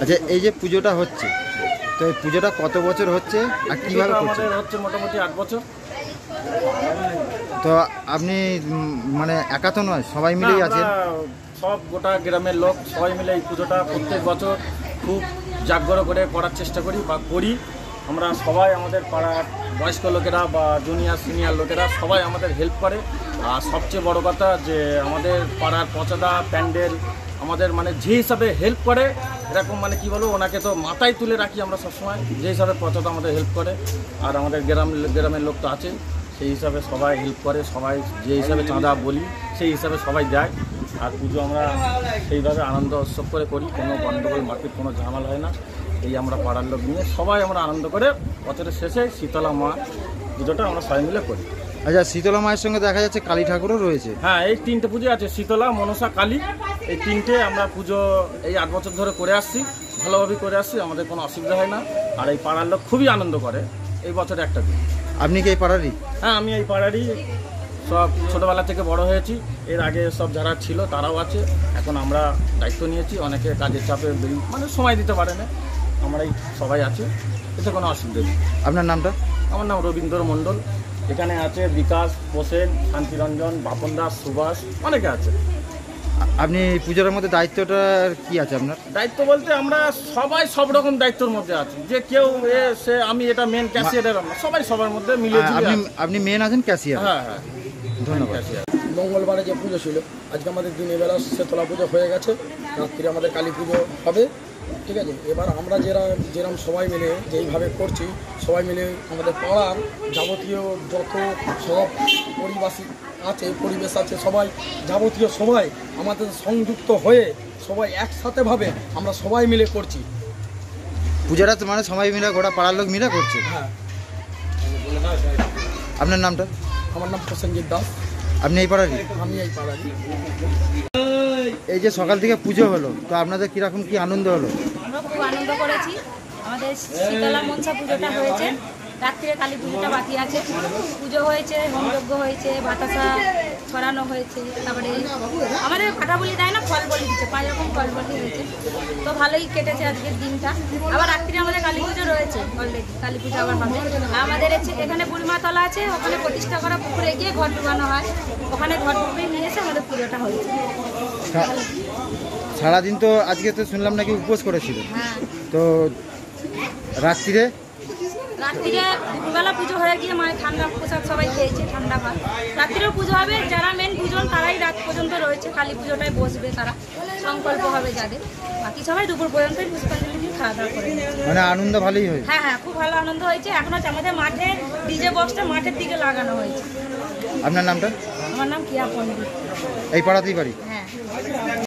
আচ্ছা, এই যে পুজোটা হচ্ছে, তো এই পুজোটা কত বছর হচ্ছে আর কিভাবে হচ্ছে? হচ্ছে মোটামুটি 8 বছর। তো আপনি মানে একা তো নয়, সবাই মিলেই আছেন? সব গোটা গ্রামের লোক সবাই মিলে এই পুজোটা প্রত্যেক বছর খুব জাগ্রত করে করার চেষ্টা করি বা করি। আমরা সবাই, আমাদের পাড়ার বয়স্ক লোকেরা বা জুনিয়র সিনিয়র লোকেরা সবাই আমাদের হেল্প করে। আর সবচেয়ে বড় কথা যে আমাদের পাড়ার পচাদা প্যান্ডেল আমাদের মানে যে হিসাবে হেল্প করে, এরকম মানে কি বলবো, ওনাকে তো মাথায় তুলে রাখি আমরা সবসময়। যে হিসাবে পচাদা আমাদের হেল্প করে আর আমাদের গ্রামের লোক তো আছে, সেই হিসাবে সবাই হেল্প করে। সবাই যে হিসাবে চাঁদা বলি সেই হিসাবে সবাই যায়। আর পুজো আমরা সেইভাবে আনন্দ উৎসব করে করি, কোনো গণ্ডগোল মারপিট কোনো ঝামেলা হয় না। এই আমরা পাড়ার লোক নিয়ে সবাই আমরা আনন্দ করে বছরের শেষে শীতলা মা পুজোটা আমরা সবাই মিলে করি। আচ্ছা, শীতলা মায়ের সঙ্গে দেখা যাচ্ছে কালী ঠাকুরও রয়েছে? হ্যাঁ, এই 3টে পুজো আছে, শীতলা, মনসা, কালী। এই 3টে আমরা পুজো এই 8 বছর ধরে করে আসছি, ভালোভাবেই করে আসছি, আমাদের কোনো অসুবিধা হয় না। আর এই পাড়ার লোক খুবই আনন্দ করে এই বছরে একটা দিন। আপনি কি এই পাড়ারই? হ্যাঁ, আমি এই পাড়ারই, সব ছোটোবেলা থেকে বড় হয়েছি। এর আগে সব যারা ছিল তারাও আছে, এখন আমরা দায়িত্ব নিয়েছি। অনেকে কাজের চাপে মানে সময় দিতে পারে না, আমরাই সবাই আছি, এতে কোনো অসুবিধা নেই। আপনার নামটা? আমার নাম রবীন্দ্র মণ্ডল। এখানে আছে বিকাশ, হোসেন, শান্তিরঞ্জন, বাপন দাস, সুভাষ, অনেকে আছে। আপনি পুজোর মধ্যে দায়িত্বটা কি আছে আপনার? দায়িত্ব বলতে আমরা সবাই সব রকম দায়িত্বের মধ্যে আছি, যে কেউ সে আমি এটা মেন ক্যাশিয়ারের, আমরা সবাই সবার মধ্যে মিলে। আপনি মেন আছেন ক্যাশিয়ার? হ্যাঁ হ্যাঁ, ধন্যবাদ। মঙ্গলবারে যে পুজো ছিল, আজকে আমাদের দিনের বেলা শীতলা পুজো হয়ে গেছে, রাত্রিরে আমাদের কালী পুজো হবে। ঠিক আছে, এবার আমরা যেরকম সবাই মিলে যেইভাবে করছি, সবাই মিলে আমাদের পাড়ার যাবতীয় যত সব পরিবেশ আছে সবাই যাবতীয় সবাই আমাদের সংযুক্ত হয়ে সবাই একসাথেভাবে আমরা সবাই মিলে করছি পূজাটা। মানে সবাই মিলে, গোটা পাড়ার লোক মিলে করছে? হ্যাঁ। আপনার নামটা? আমার নাম প্রসেনজিৎ দাস। আপনি এই পাড়ারই? আমি এই পাড়ারই। এই যে সকাল থেকে পুজো হলো, তো আপনাদের কিরকম কি আনন্দ হলো? আমরা খুব আনন্দ করেছি। আমাদের শীতলা মনসা পুজোটা হয়েছে, রাত্রিরে কালী পুজোটা বাকি আছে। পুজো হয়েছে, হোমযজ্ঞ হয়েছে, বাতাসা ছড়ানো হয়েছে, তারপরে আমাদের কাটা বলি দেয় না, ফল বলি দিচ্ছে, 5 রকম ফল বলি হয়েছে। তো ভালোই কেটেছে আজকের দিনটা। আবার রাত্রিরে আমাদের কালী পুজো রয়েছে, অলরেডি কালী পুজো আবার হবে। আমাদের এখানে বুড়িমাতলা আছে, ওখানে প্রতিষ্ঠা করা পুকুরে গিয়ে ঘর ডুবানো হয়, ওখানে ঘর ডুবিয়ে নিয়ে এসে আমাদের পুজোটা হয়েছে। সারাদিন তো আজকে তো শুনলাম নাকি উপোস করেছিল? হ্যাঁ। তো রাত্রিরে দুপুরবেলা পুজো হয়ে গিয়ে মায়ের ঠান্ডা প্রসাদ সবাই খেয়েছে, ঠান্ডা ভাত। রাত্রিরেও পুজো হবে, যারা মেন পুজোন তারাই রাত পর্যন্ত রয়েছে, কালী পুজোটায় বসবে, তারা সংকল্প হবে যাদের। বাকি সবাই দুপুর পর্যন্তই পুষ্পাঞ্জলি দিয়ে খাওয়া দাওয়া করে। মানে আনন্দ ভালোই হয়েছে? হ্যাঁ হ্যাঁ, খুব ভালো আনন্দ হয়েছে। এখন হচ্ছে আমাদের মাঠে ডিজে বক্সটা মাঠের দিকে লাগানো হয়েছে। আপনার নামটা? আমার নাম কিয়া পণ্ডিত। এই পাড়াতেই বাড়ি? হ্যাঁ।